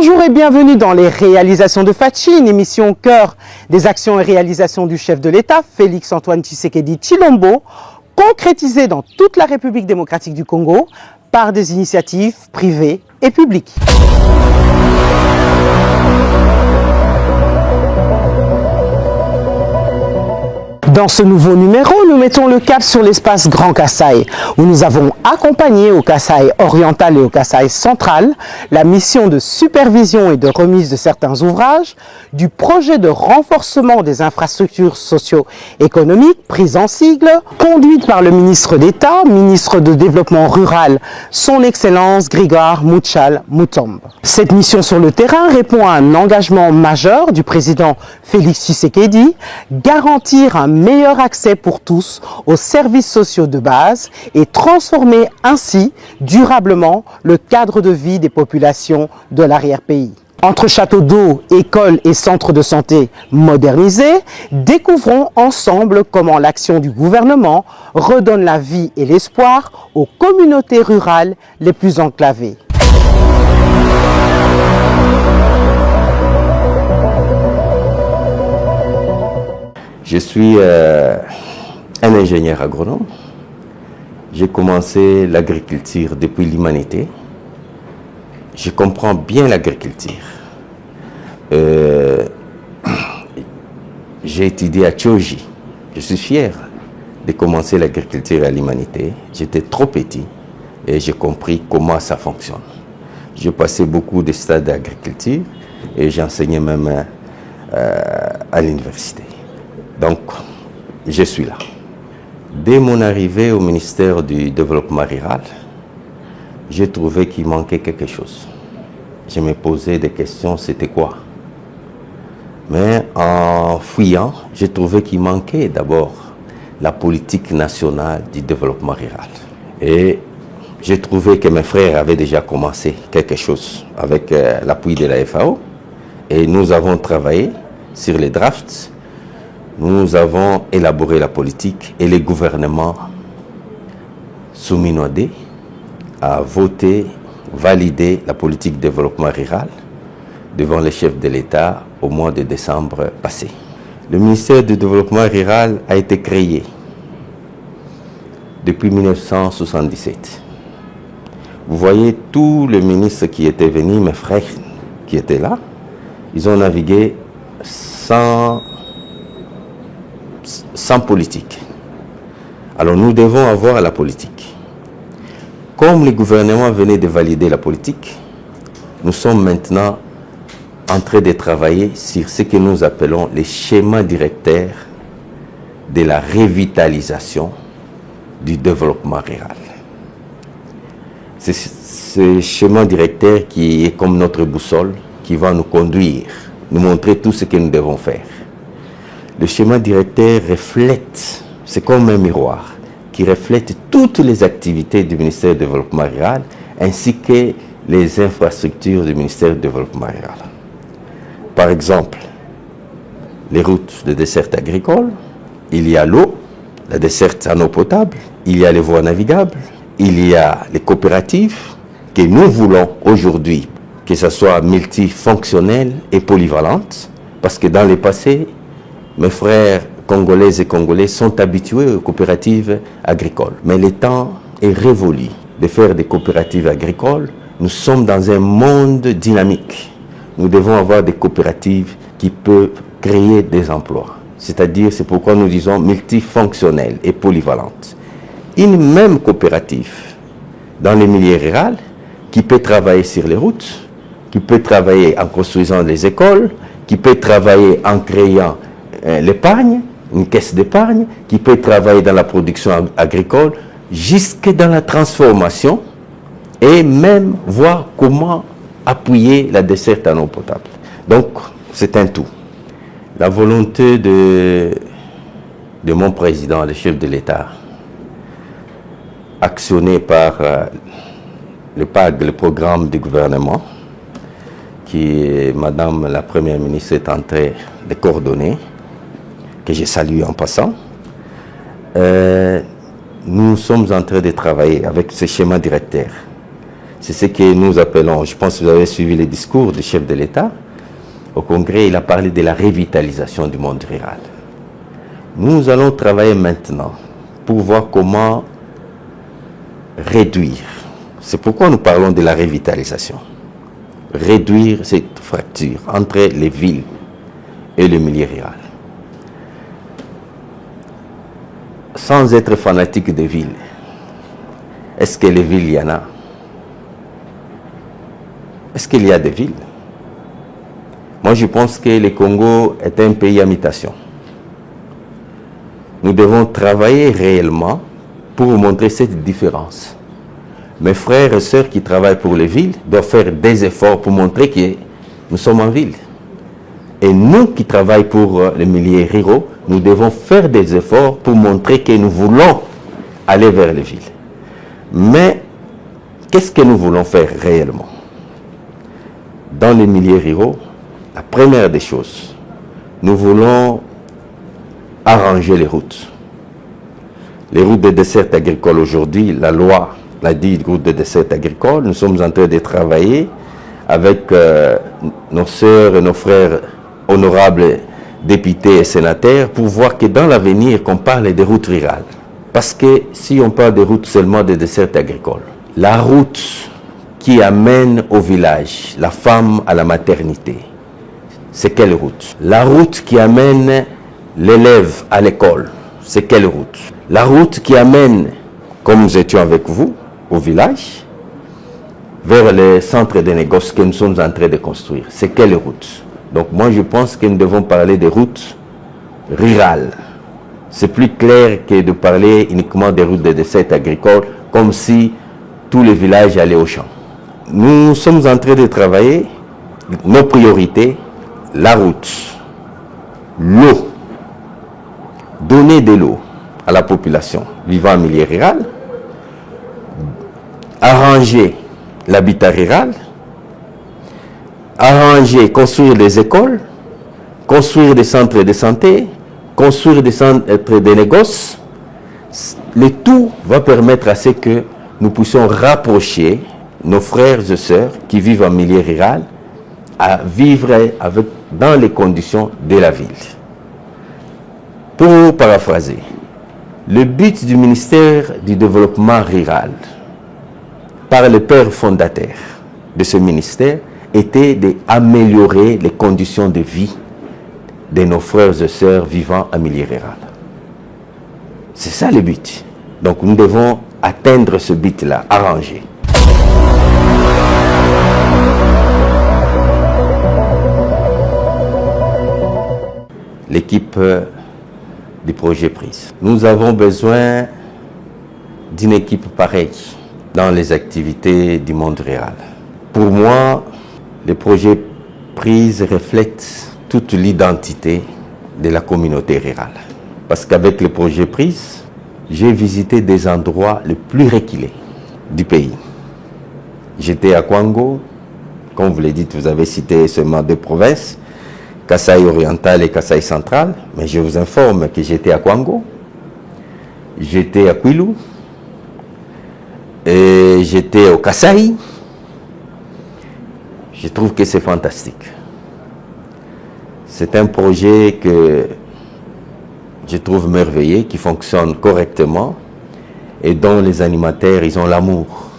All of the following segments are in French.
Bonjour et bienvenue dans les réalisations de Fachi, une émission au cœur des actions et réalisations du chef de l'État, Félix-Antoine Tshisekedi Tshilombo, concrétisées dans toute la République démocratique du Congo par des initiatives privées et publiques. Dans ce nouveau numéro, nous mettons le cap sur l'espace Grand Kasaï, où nous avons accompagné au Kasaï oriental et au Kasaï central la mission de supervision et de remise de certains ouvrages, du projet de renforcement des infrastructures socio-économiques, prise en sigle, conduite par le ministre d'État, ministre de Développement rural, son Excellence Grégoire Mouchal Moutombe. Cette mission sur le terrain répond à un engagement majeur du président Félix Tshisekedi, garantir un meilleur accès pour tous aux services sociaux de base et transformer ainsi durablement le cadre de vie des populations de l'arrière-pays. Entre châteaux d'eau, écoles et centres de santé modernisés, découvrons ensemble comment l'action du gouvernement redonne la vie et l'espoir aux communautés rurales les plus enclavées. Je suis un ingénieur agronome. J'ai commencé l'agriculture depuis l'humanité. Je comprends bien l'agriculture. J'ai étudié à Tchoji. Je suis fier de commencer l'agriculture à l'humanité. J'étais trop petit et j'ai compris comment ça fonctionne. J'ai passé beaucoup de stades d'agriculture et j'enseignais même à l'université. Donc, je suis là. Dès mon arrivée au ministère du Développement rural, j'ai trouvé qu'il manquait quelque chose. Je me posais des questions, c'était quoi? Mais en fouillant, j'ai trouvé qu'il manquait d'abord la politique nationale du développement rural. Et j'ai trouvé que mes frères avaient déjà commencé quelque chose avec l'appui de la FAO. Et nous avons travaillé sur les drafts. Nous avons élaboré la politique et le gouvernement Souminodé a voté, validé la politique de développement rural devant le chef de l'État au mois de décembre passé. Le ministère du développement rural a été créé depuis 1977. Vous voyez tous les ministres qui étaient venus, mes frères qui étaient là, ils ont navigué sans politique. Alors nous devons avoir la politique. Comme le gouvernement venait de valider la politique, nous sommes maintenant en train de travailler sur ce que nous appelons les schémas directeurs de la revitalisation du développement rural. C'est ce schéma directeur qui est comme notre boussole, qui va nous conduire, nous montrer tout ce que nous devons faire. Le schéma directeur reflète, c'est comme un miroir, qui reflète toutes les activités du ministère du Développement rural ainsi que les infrastructures du ministère du Développement rural. Par exemple, les routes de desserte agricole, il y a l'eau, la desserte en eau potable, il y a les voies navigables, il y a les coopératives que nous voulons aujourd'hui que ce soit multifonctionnelle et polyvalente, parce que dans le passé, mes frères congolaises et congolais sont habitués aux coopératives agricoles. Mais le temps est révolu de faire des coopératives agricoles. Nous sommes dans un monde dynamique. Nous devons avoir des coopératives qui peuvent créer des emplois. C'est-à-dire, c'est pourquoi nous disons multifonctionnelles et polyvalentes. Une même coopérative dans les milieux ruraux qui peut travailler sur les routes, qui peut travailler en construisant les écoles, qui peut travailler en créant l'épargne, une caisse d'épargne, qui peut travailler dans la production agricole, jusque dans la transformation et même voir comment appuyer la desserte en eau potable. Donc, c'est un tout. La volonté de mon président, le chef de l'État, actionné par le PAG, le programme du gouvernement, qui Madame la Première ministre est en train de coordonner, que je salue en passant. Nous sommes en train de travailler avec ce schéma directeur. C'est ce que nous appelons, je pense que vous avez suivi les discours du chef de l'État. Au Congrès, il a parlé de la revitalisation du monde rural. Nous allons travailler maintenant pour voir comment réduire. C'est pourquoi nous parlons de la revitalisation. Réduire cette fracture entre les villes et le milieu rural. Sans être fanatique des villes, est-ce que les villes, il y en a? Est-ce qu'il y a des villes? Moi, je pense que le Congo est un pays à mutation. Nous devons travailler réellement pour montrer cette différence. Mes frères et sœurs qui travaillent pour les villes doivent faire des efforts pour montrer que nous sommes en ville. Et nous qui travaillons pour les milieux ruraux, nous devons faire des efforts pour montrer que nous voulons aller vers les villes. Mais qu'est-ce que nous voulons faire réellement? Dans les milieux ruraux, la première des choses, nous voulons arranger les routes. Les routes de dessert agricole aujourd'hui, la loi l'a dit, routes de dessert agricole, nous sommes en train de travailler avec nos sœurs et nos frères honorables députés et sénateurs pour voir que dans l'avenir, qu'on parle des routes rurales. Parce que si on parle des routes seulement de dessert agricole, la route qui amène au village la femme à la maternité, c'est quelle route? La route qui amène l'élève à l'école, c'est quelle route? La route qui amène, comme nous étions avec vous, au village, vers les centres de négoce que nous sommes en train de construire, c'est quelle route? Donc moi je pense que nous devons parler des routes rurales. C'est plus clair que de parler uniquement des routes de dessert agricole, comme si tous les villages allaient au champ. Nous sommes en train de travailler nos priorités, la route, l'eau, donner de l'eau à la population vivant en milieu rural, arranger l'habitat rural, arranger, construire des écoles, construire des centres de santé, construire des centres de négoce. Le tout va permettre à ce que nous puissions rapprocher nos frères et sœurs qui vivent en milieu rural à vivre dans les conditions de la ville. Pour paraphraser, le but du ministère du Développement rural, par le père fondateur de ce ministère, était d'améliorer les conditions de vie de nos frères et sœurs vivant en milieu rural. C'est ça le but. Donc nous devons atteindre ce but-là, arranger. L'équipe du projet PRISE. Nous avons besoin d'une équipe pareille dans les activités du monde rural. Pour moi, le projet PRISE reflète toute l'identité de la communauté rurale. Parce qu'avec le projet PRISE, j'ai visité des endroits les plus reculés du pays. J'étais à Kwango, comme vous l'avez dit, vous avez cité seulement deux provinces, Kasaï oriental et Kasaï central, mais je vous informe que j'étais à Kwango, j'étais à Kwilu, et j'étais au Kasaï. Je trouve que c'est fantastique. C'est un projet que je trouve merveilleux, qui fonctionne correctement et dont les animateurs, ils ont l'amour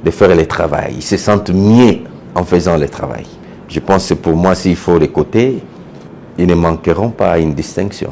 de faire le travail. Ils se sentent mieux en faisant le travail. Je pense que pour moi, s'il faut les coter, ils ne manqueront pas à une distinction.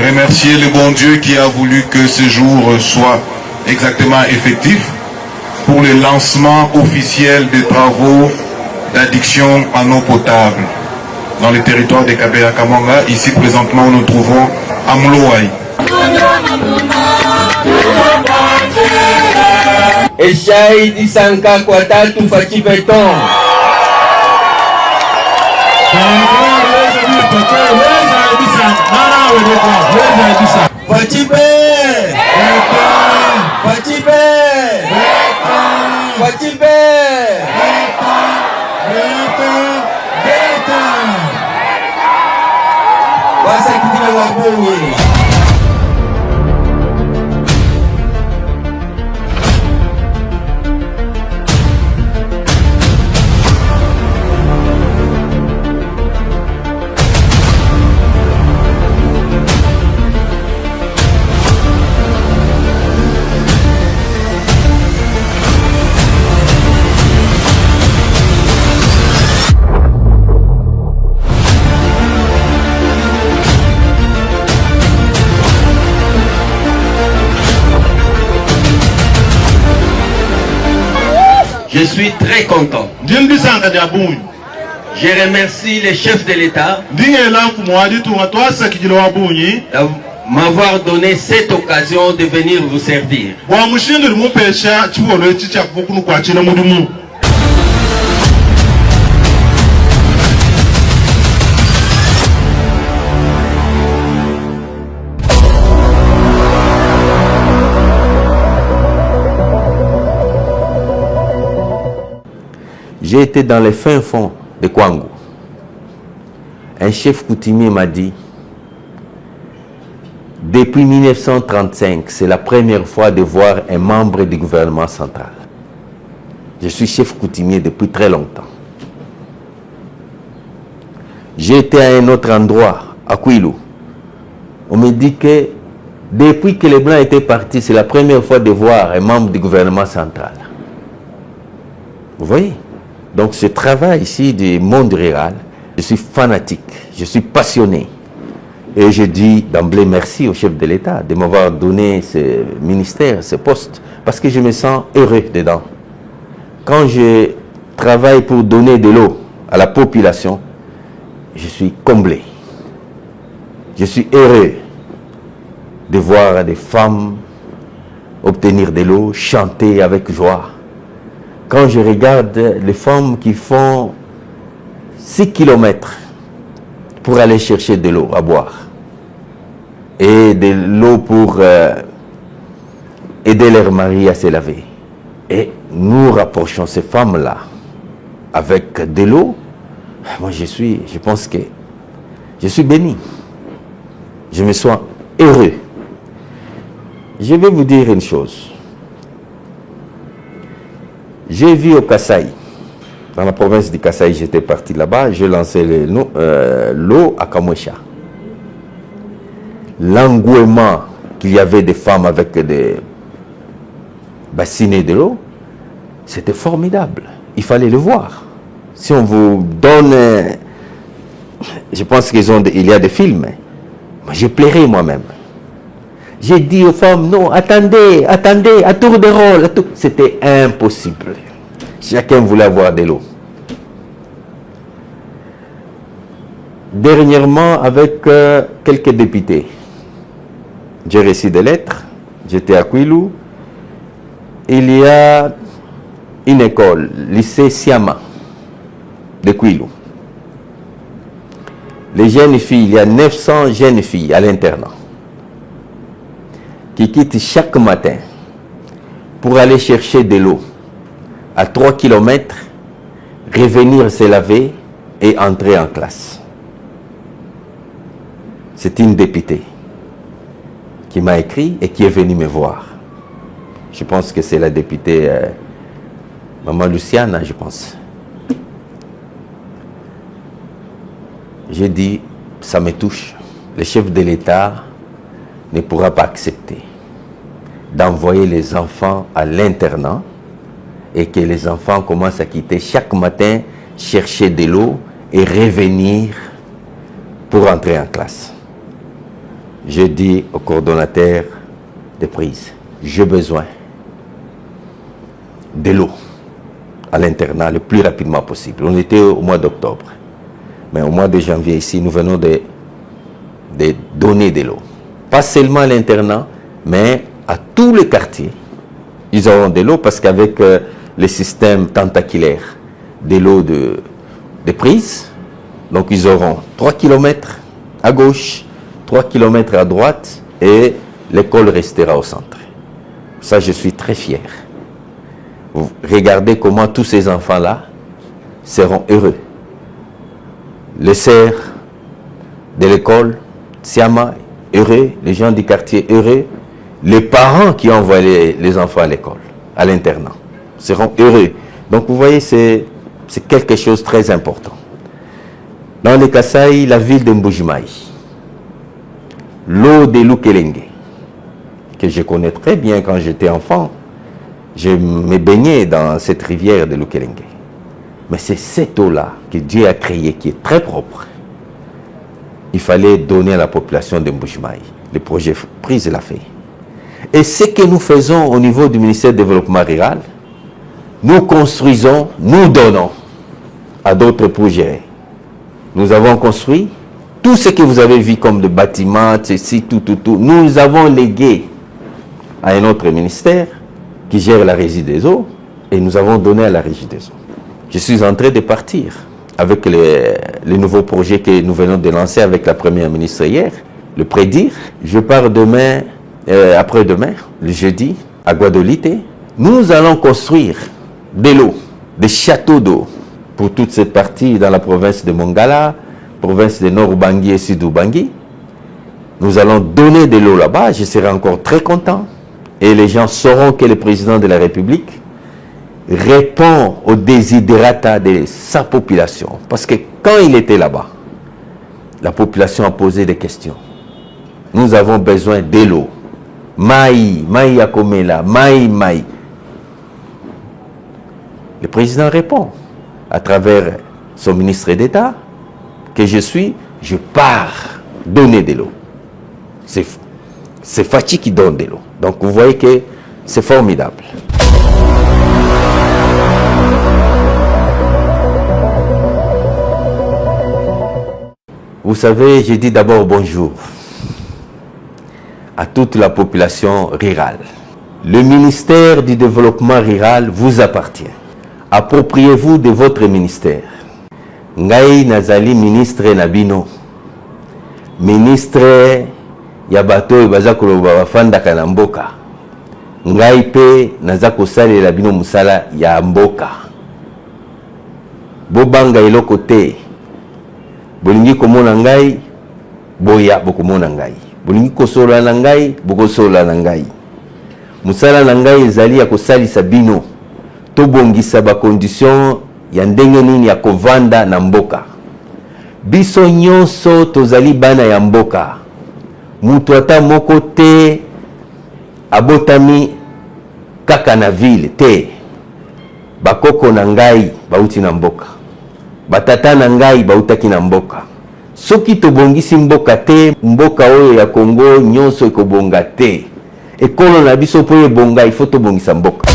Remercier le bon Dieu qui a voulu que ce jour soit exactement effectif pour le lancement officiel des travaux d'addiction en eau potable dans le territoire de Kabea Kamanga. Ici présentement nous nous trouvons à Mlouaï. Eshai Disanka Kwatatu Fachibeton. Fachibe! Fachibe! Fachibe! Wasa kidile wabungi. Je suis très content. Je remercie les chefs de l'État m'avoir donné cette occasion de venir vous servir. J'ai été dans les fins fonds de Kwango. Un chef coutumier m'a dit, depuis 1935, c'est la première fois de voir un membre du gouvernement central. Je suis chef coutumier depuis très longtemps. J'ai été à un autre endroit, à Kwilu. On me dit que depuis que les Blancs étaient partis, c'est la première fois de voir un membre du gouvernement central. Vous voyez? Donc ce travail ici du monde rural, je suis fanatique, je suis passionné. Et je dis d'emblée merci au chef de l'État de m'avoir donné ce ministère, ce poste, parce que je me sens heureux dedans. Quand je travaille pour donner de l'eau à la population, je suis comblé. Je suis heureux de voir des femmes obtenir de l'eau, chanter avec joie. Quand je regarde les femmes qui font 6 km pour aller chercher de l'eau à boire et de l'eau pour aider leurs maris à se laver, et nous rapprochons ces femmes-là avec de l'eau, moi je pense que je suis béni. Je me sens heureux. Je vais vous dire une chose. J'ai vu au Kasaï, dans la province du Kasaï, j'étais parti là-bas, j'ai lancé l'eau à Kamwesha. L'engouement qu'il y avait des femmes avec des bassinets de l'eau, c'était formidable. Il fallait le voir. Si on vous donne, je pense qu'il y a des films, moi j'ai pleuré moi-même. J'ai dit aux femmes, non, attendez, attendez, à tour de rôle. C'était impossible. Chacun voulait avoir de l'eau. Dernièrement, avec quelques députés, j'ai reçu des lettres. J'étais à Kwilu. Il y a une école, lycée Siama, de Kwilu. Les jeunes filles, il y a 900 jeunes filles à l'internat qui quittent chaque matin pour aller chercher de l'eau à 3 km, revenir se laver et entrer en classe. C'est une députée qui m'a écrit et qui est venue me voir. Je pense que c'est la députée Maman Luciana, je pense. J'ai dit, ça me touche. Le chef de l'État ne pourra pas accepter d'envoyer les enfants à l'internat et que les enfants commencent à quitter chaque matin, chercher de l'eau et revenir pour entrer en classe. Je dis au coordonnateur de prise, j'ai besoin de l'eau à l'internat le plus rapidement possible. On était au mois d'octobre, mais au mois de janvier ici, nous venons de donner de l'eau. Pas seulement à l'internat, mais à tous les quartiers. Ils auront de l'eau parce qu'avec le système tentaculaire de l'eau de prise, donc ils auront 3 km à gauche, 3 km à droite et l'école restera au centre. Ça, je suis très fier. Vous regardez comment tous ces enfants-là seront heureux. Les sœurs de l'école, Siama, heureux, les gens du quartier heureux, les parents qui ont envoyé les enfants à l'école, à l'internat, seront heureux. Donc vous voyez, c'est quelque chose de très important. Dans le Kasaï, la ville de Mbujimaï, l'eau de Lukelenge, que je connais très bien quand j'étais enfant, je me baignais dans cette rivière de Lukelenge. Mais c'est cette eau-là que Dieu a créée, qui est très propre. Il fallait donner à la population de Mbujimaï. Le projet prise l'a fait. Et ce que nous faisons au niveau du ministère du Développement rural, nous construisons, nous donnons à d'autres pour gérer. Nous avons construit tout ce que vous avez vu comme de bâtiments, ceci, tout. Nous avons légué à un autre ministère qui gère la régie des eaux et nous avons donné à la régie des eaux. Je suis en train de partir avec les nouveaux projets que nous venons de lancer avec la première ministre hier, le prédire. Je pars demain, après-demain, le jeudi, à Guadolite. Nous allons construire de l'eau, des châteaux d'eau pour toute cette partie dans la province de Mongala, province de Nord-Bangui et Sud-Bangui. Nous allons donner de l'eau là-bas, je serai encore très content. Et les gens sauront que le président de la République répond aux desiderata de sa population. Parce que quand il était là-bas, la population a posé des questions. Nous avons besoin de l'eau. Maï Akomela, Maï. Le président répond à travers son ministre d'État que je pars donner de l'eau. C'est Fachi qui donne de l'eau. Donc vous voyez que c'est formidable. Vous savez, je dis d'abord bonjour à toute la population rurale. Le ministère du Développement rural vous appartient. Appropriez-vous de votre ministère. Ngai Nazali ministre Nabino. Ministre Yabato Bazakolo Babafanda Kanamboka. Ngai pe Nazako Sale Labino Musala Yamboka. Bobanga iloko te. Bolingi komona ngai, boya bokomona ngai. Bolingi kosola na ngai, bokosola na ngai. Musala na ngai ezali ya kosalisa bino. Tobongisa ba condition ya ndenge nini ya kovanda na mboka. Biso nyonso tozali bana ya mboka. Mutu ata moko te abotami kaka na ville te. Bakoko na ngai bauti na mboka. Batata na ngai bautaki na mboka. Soki tobongisi mboka te, mboka oyo ya Kongo nyonso ekobonga te. Ekolo na biso po ebonga, il faut tobongisa mboka.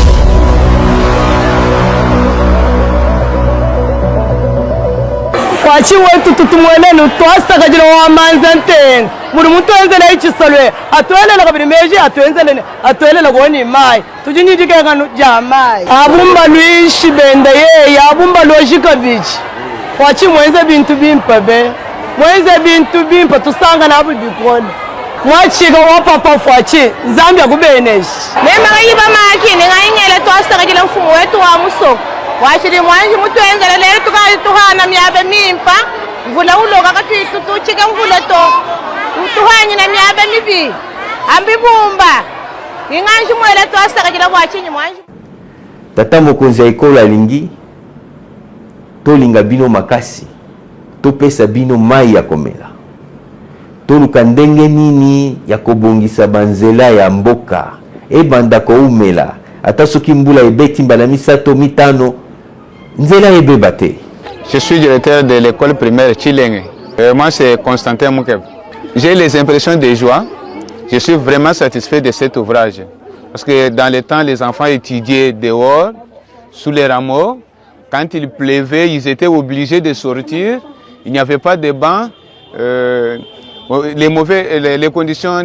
Fachi wetu tutumwelenu twasaka jino wa manzante. Muri muntu enzele ichisolwe. Atuele na kabiri meji atuele na goni mai. Tujini jikega jamai. Abumba luishi bende ye, abumba lojika bichi. Fachi mwenze bintu bimpa be. Mwenze bintu bimpa tusanga na abu bikoni. Mwachiga wa papa Fachi Zambia kubeneshi. Mema yiba maki ni ngayengele twasaka jino mfumu wetu wa muso. Washiri mwanji mutu enzele lele tuhana miabe mimpa. Mvula uloga tuchike mvula to. Tuhanyi na miabe mibi. Ambi bumba. Nganji mwele twasaka jino mwachinyi mwanji. Tata mokonzi ya ekolo alingi tolinga bino makasi topesa bino mai ya komela toluka ndenge nini ya kobongisa banzela ya mboka ebanda koumela ata soki mbula ebeti mbala misato mitano nzela ebeba te. Je suis directeur de l'école primaire Chilenge. Moi, c'est Constantin Moukeb. J'ai les impressions de joie. Je suis vraiment satisfait de cet ouvrage. Parce que dans le temps, les enfants étudiaient dehors, sous les rameaux. Quand il pleuvait, ils étaient obligés de sortir. Il n'y avait pas de bancs. Les conditions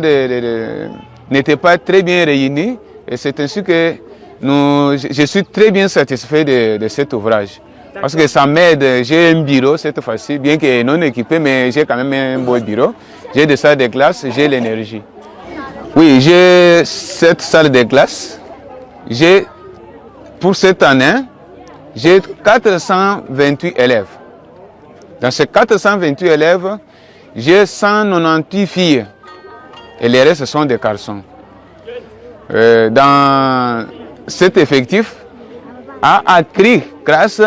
n'étaient pas très bien réunies. Et c'est ainsi que je suis très bien satisfait de cet ouvrage. Parce que ça m'aide. J'ai un bureau cette fois-ci, bien que non équipé, mais j'ai quand même un beau bureau. J'ai des salles de classe, j'ai l'énergie. Oui, j'ai cette salle de classe. Pour cette année, j'ai 428 élèves. Dans ces 428 élèves, j'ai 198 filles. Et les restes sont des garçons. Dans cet effectif, a accru grâce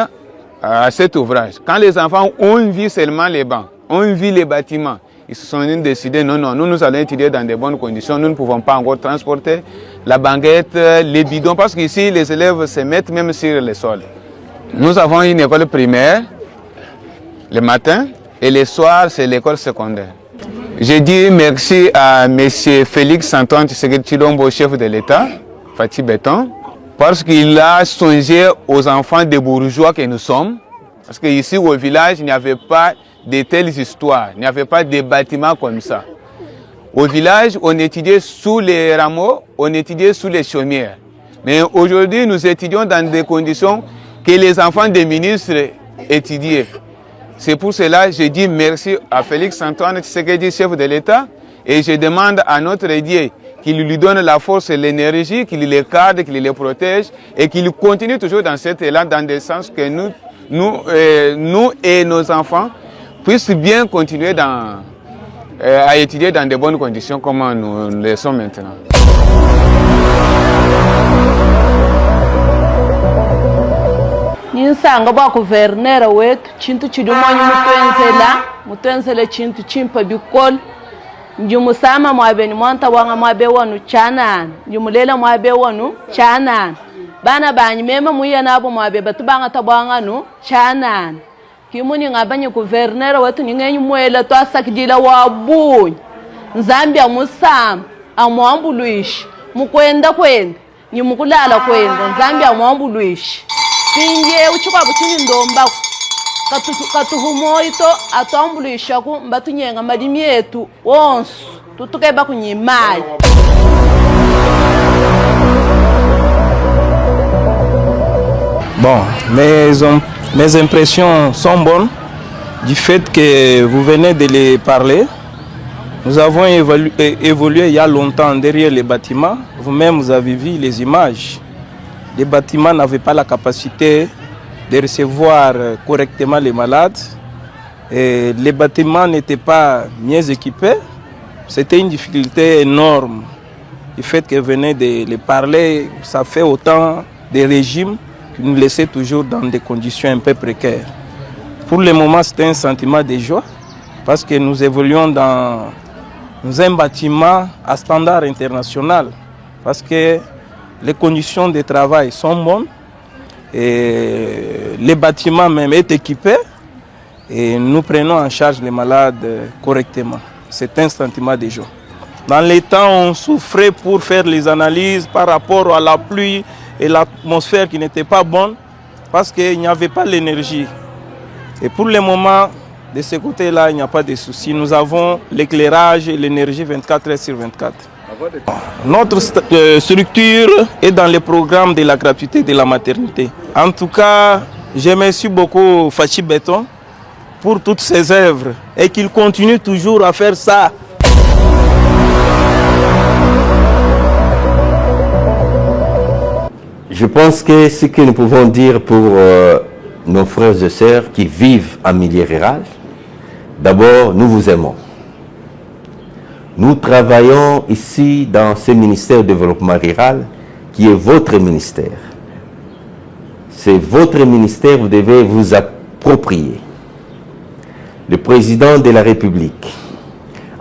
à cet ouvrage. Quand les enfants ont vu seulement les bancs, ont vu les bâtiments, ils se sont décidés, non, nous allons étudier dans de bonnes conditions, nous ne pouvons pas encore transporter la banquette, les bidons, parce qu'ici, les élèves se mettent même sur le sol. Nous avons une école primaire le matin et le soir, c'est l'école secondaire. Je dis merci à M. Félix Antoine Tshisekedi Tshilombo, chef de l'État, Fatih Béton, parce qu'il a songé aux enfants des bourgeois que nous sommes. Parce qu'ici au village, il n'y avait pas de telles histoires, il n'y avait pas de bâtiments comme ça. Au village, on étudiait sous les rameaux, on étudiait sous les chaumières. Mais aujourd'hui, nous étudions dans des conditions que les enfants des ministres étudiaient. C'est pour cela que je dis merci à Félix Antoine Tshisekedi, chef de l'État, et je demande à notre Dieu qu'il lui donne la force et l'énergie, qu'il les cadre, qu'il les protège, et qu'il continue toujours dans cet élan, dans le sens que nous et nos enfants puissent bien continuer à étudier dans de bonnes conditions comme nous le sommes maintenant. Ninsanga ba guvernera wetu chintu chili mwanyu mutwenzela chintu chimpa bikolo njumusama mwabeni mwanta wanga mwabe wanu chanana njumulela mwabe wanu chanana bana banyi mema muya nabo mwabe batubanga tabwanga nu chanana kimuni ngabanye guvernera wetu ningenyu mwela twasakijila wabunya Nzambia musama amwambuluishi mukwenda nyimukulala kwenda Nzambia amwambuluishi Pinje uchukwa buchini ndomba katuhumoito atwambulisha ku mbatunyenga malimi yetu wonsu tutukeba kunyimai. Bon, mes impressions sont bonnes du fait que vous venez de les parler. Nous avons évolué il y a longtemps derrière les bâtiments. Vous-même, vous avez vu les images. Les bâtiments n'avaient pas la capacité de recevoir correctement les malades. Et les bâtiments n'étaient pas mieux équipés. C'était une difficulté énorme. Du fait que venez de les parler, ça fait autant des régimes qui nous laissaient toujours dans des conditions un peu précaires. Pour le moment, c'était un sentiment de joie parce que nous évoluons dans un bâtiment à standard international. Parce que les conditions de travail sont bonnes et les bâtiments même est équipé et nous prenons en charge les malades correctement. C'est un sentiment de joie. Dans les temps, on souffrait pour faire les analyses par rapport à la pluie et l'atmosphère qui n'était pas bonne parce qu'il n'y avait pas l'énergie. Et pour le moment, de ce côté-là, il n'y a pas de souci. Nous avons l'éclairage et l'énergie 24 heures sur 24. Notre structure est dans le programme de la gratuité de la maternité. En tout cas, je remercie beaucoup Fatih Béton pour toutes ses œuvres et qu'il continue toujours à faire ça. Je pense que ce que nous pouvons dire pour nos frères et sœurs qui vivent en milieu rural, d'abord, nous vous aimons. Nous travaillons ici dans ce ministère du développement rural qui est votre ministère. C'est votre ministère, vous devez vous approprier. Le président de la République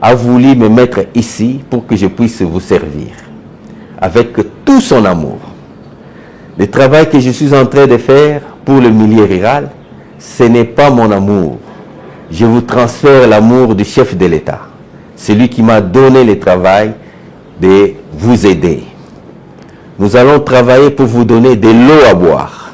a voulu me mettre ici pour que je puisse vous servir avec tout son amour. Le travail que je suis en train de faire pour le milieu rural, ce n'est pas mon amour. Je vous transfère l'amour du chef de l'État, celui qui m'a donné le travail de vous aider. Nous allons travailler pour vous donner de l'eau à boire.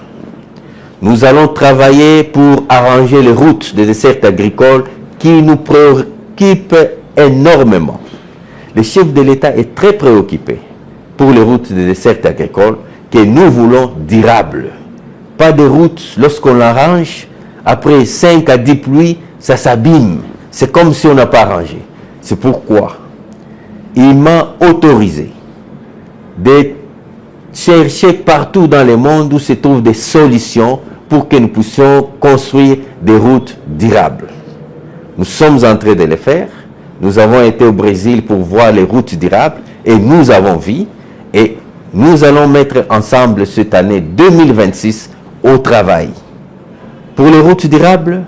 Nous allons travailler pour arranger les routes des dessertes agricoles qui nous préoccupent énormément. Le chef de l'État est très préoccupé pour les routes des dessertes agricoles que nous voulons durables. Pas de routes, lorsqu'on l'arrange, après 5 à 10 pluies, ça s'abîme. C'est comme si on n'a pas arrangé. C'est pourquoi il m'a autorisé de chercher partout dans le monde où se trouvent des solutions pour que nous puissions construire des routes durables. Nous sommes en train de le faire. Nous avons été au Brésil pour voir les routes durables et nous avons vu. Et nous allons mettre ensemble cette année 2026 au travail. Pour les routes durables,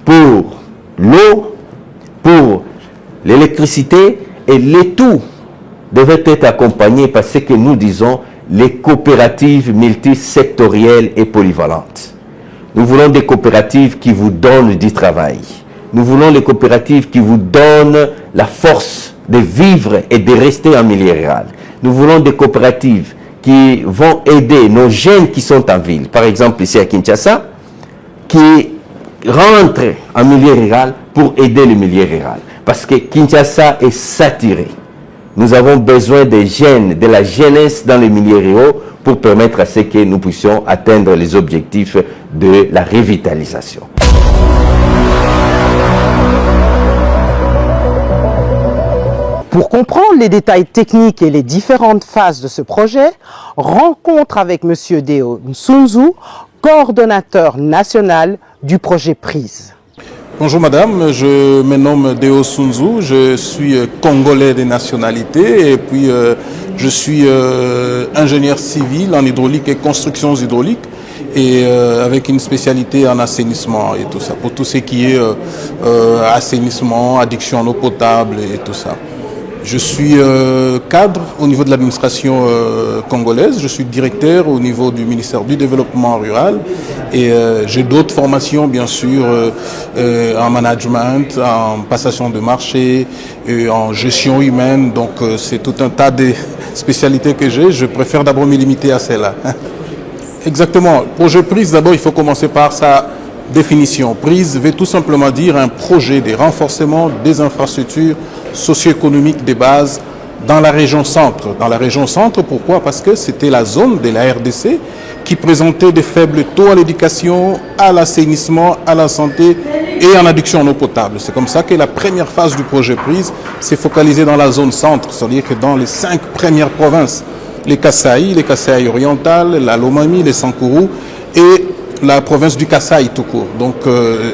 pour l'eau, pour l'électricité et le tout devait être accompagné par ce que nous disons les coopératives multisectorielles et polyvalentes. Nous voulons des coopératives qui vous donnent du travail. Nous voulons les coopératives qui vous donnent la force de vivre et de rester en milieu rural. Nous voulons des coopératives qui vont aider nos jeunes qui sont en ville, par exemple ici à Kinshasa, qui rentrent en milieu rural pour aider le milieu rural. Parce que Kinshasa est saturé. Nous avons besoin des jeunes, de la jeunesse dans les milieux ruraux pour permettre à ce que nous puissions atteindre les objectifs de la revitalisation. Pour comprendre les détails techniques et les différentes phases de ce projet, rencontre avec M. Deo Nsunzu, coordonnateur national du projet PRISE. Bonjour madame, je me nomme Deo Nsunzu, je suis congolais de nationalité et puis je suis ingénieur civil en hydraulique et constructions hydrauliques et avec une spécialité en assainissement et tout ça, pour tout ce qui est assainissement, adduction en eau potable et tout ça. Je suis cadre au niveau de l'administration congolaise, je suis directeur au niveau du ministère du développement rural et j'ai d'autres formations bien sûr en management, en passation de marché, en gestion humaine, donc c'est tout un tas de spécialités que j'ai, je préfère d'abord me limiter à celles-là. Exactement, projet PRISE, d'abord il faut commencer par sa définition. PRISE veut tout simplement dire un projet de renforcement des infrastructures socio-économiques de base dans la région centre. Dans la région centre, pourquoi? Parce que c'était la zone de la RDC qui présentait des faibles taux à l'éducation, à l'assainissement, à la santé et en adduction en eau potable. C'est comme ça que la première phase du projet PRISE s'est focalisée dans la zone centre, c'est-à-dire que dans les 5 premières provinces, les Kasaï orientales, la Lomami, les Sankourou et la province du Kasaï tout court. Donc,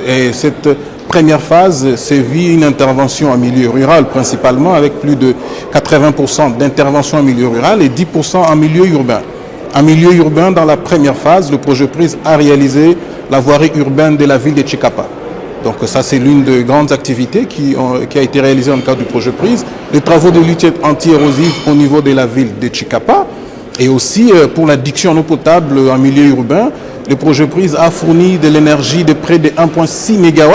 et cette première phase s'est vue une intervention en milieu rural principalement avec plus de 80% d'intervention en milieu rural et 10% en milieu urbain. En milieu urbain, dans la première phase, le projet PRISE a réalisé la voirie urbaine de la ville de Chikapa. Donc ça, c'est l'une des grandes activités qui a été réalisée dans le cadre du projet PRISE. Les travaux de lutte anti-érosive au niveau de la ville de Chikapa et aussi pour l'adduction en eau potable en milieu urbain, le projet PRISE a fourni de l'énergie de près de 1,6 MW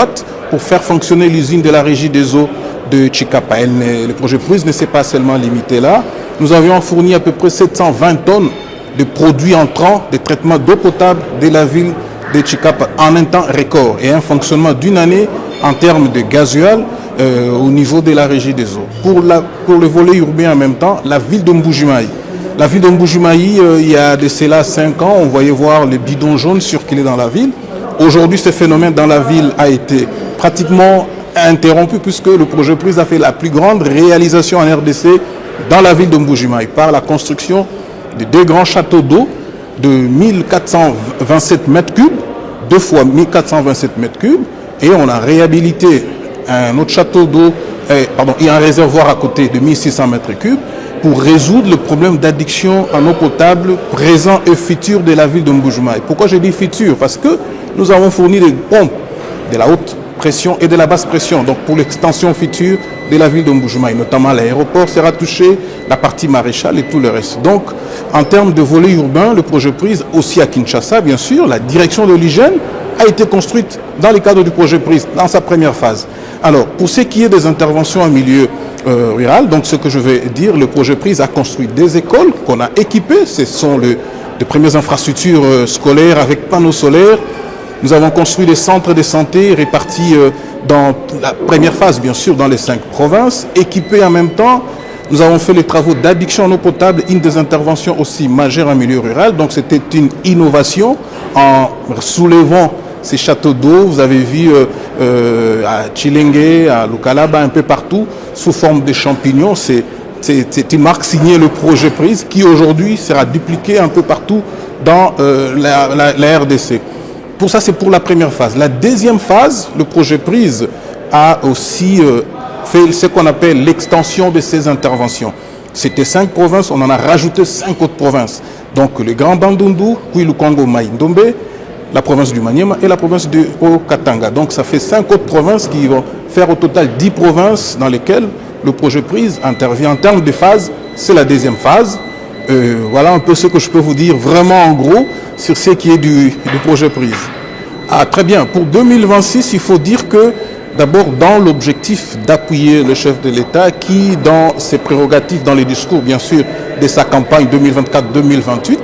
pour faire fonctionner l'usine de la régie des eaux de Chikapa. Le projet PRISE ne s'est pas seulement limité là. Nous avions fourni à peu près 720 tonnes de produits entrants de traitement d'eau potable de la ville de Chikapa en un temps record et un fonctionnement d'une année en termes de gasoil au niveau de la régie des eaux. Pour le volet urbain en même temps, la ville de Mbujimayi. La ville de Mbujimayi, il y a de cela 5 ans, on voyait voir les bidons jaunes circuler dans la ville. Aujourd'hui, ce phénomène dans la ville a été pratiquement interrompu puisque le projet PRISE a fait la plus grande réalisation en RDC dans la ville de Mbujimayi par la construction de 2 grands châteaux d'eau de 1427 mètres cubes, 2 fois 1427 mètres cubes, et on a réhabilité un autre château d'eau, et un réservoir à côté de 1600 mètres cubes pour résoudre le problème d'adduction en eau potable présent et futur de la ville de Mbujimayi. Pourquoi je dis futur? Parce que nous avons fourni des pompes de la haute pression et de la basse pression, donc pour l'extension future de la ville de Mbuji-Mayi, notamment l'aéroport sera touché, la partie maréchale et tout le reste. Donc, en termes de volet urbain, le projet PRISE, aussi à Kinshasa, bien sûr, la direction de l'hygiène a été construite dans le cadre du projet PRISE, dans sa première phase. Alors, pour ce qui est des interventions en milieu rural, donc ce que je vais dire, le projet PRISE a construit des écoles qu'on a équipées, ce sont les premières infrastructures scolaires avec panneaux solaires. Nous avons construit des centres de santé répartis dans la première phase, bien sûr, dans les 5 provinces, équipés en même temps. Nous avons fait les travaux d'addiction en eau potable, une des interventions aussi majeures en milieu rural. Donc c'était une innovation en soulevant ces châteaux d'eau. Vous avez vu à Chilenge, à Lukalaba, un peu partout, sous forme de champignons. C'est une marque signée le projet PRISE qui aujourd'hui sera dupliqué un peu partout dans la RDC. Pour ça, c'est pour la première phase. La deuxième phase, le projet PRISE a aussi fait ce qu'on appelle l'extension de ces interventions. C'était 5 provinces, on en a rajouté 5 autres provinces. Donc le Grand Bandundu, Kwilu-Kongo, Maï-Ndombe, la province du Maniema et la province du Haut-Katanga. Donc ça fait 5 autres provinces qui vont faire au total 10 provinces dans lesquelles le projet PRISE intervient. En termes de phase, c'est la deuxième phase. Voilà un peu ce que je peux vous dire vraiment en gros sur ce qui est du projet PRISE. Ah, très bien. Pour 2026, il faut dire que d'abord dans l'objectif d'appuyer le chef de l'État qui, dans ses prérogatives, dans les discours bien sûr de sa campagne 2024-2028,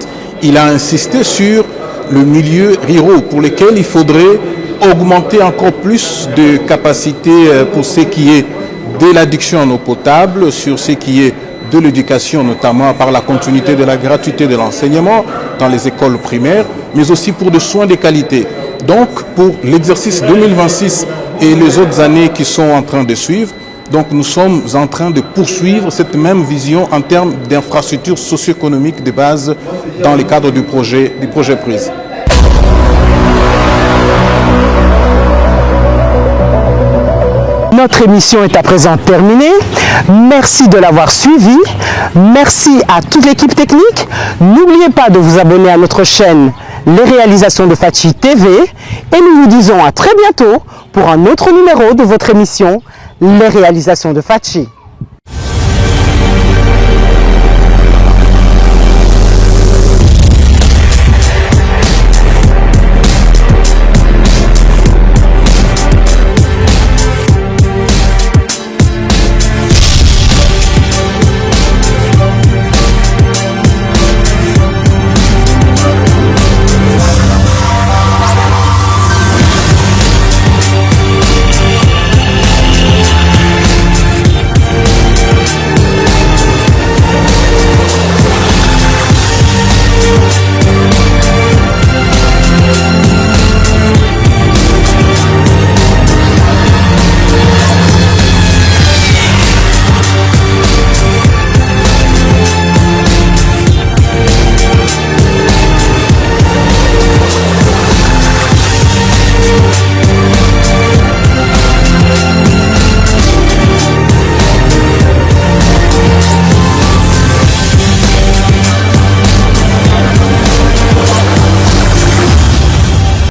il a insisté sur le milieu ruraux pour lesquels il faudrait augmenter encore plus de capacités pour ce qui est de l'addiction en eau potable, sur ce qui est de l'éducation, notamment par la continuité de la gratuité de l'enseignement dans les écoles primaires, mais aussi pour des soins de qualité. Donc, pour l'exercice 2026 et les autres années qui sont en train de suivre, donc nous sommes en train de poursuivre cette même vision en termes d'infrastructures socio-économiques de base dans le cadre du projet PRISE. Notre émission est à présent terminée. Merci de l'avoir suivi. Merci à toute l'équipe technique. N'oubliez pas de vous abonner à notre chaîne Les Réalisations de Fatchi TV. Et nous vous disons à très bientôt pour un autre numéro de votre émission Les Réalisations de Fatchi.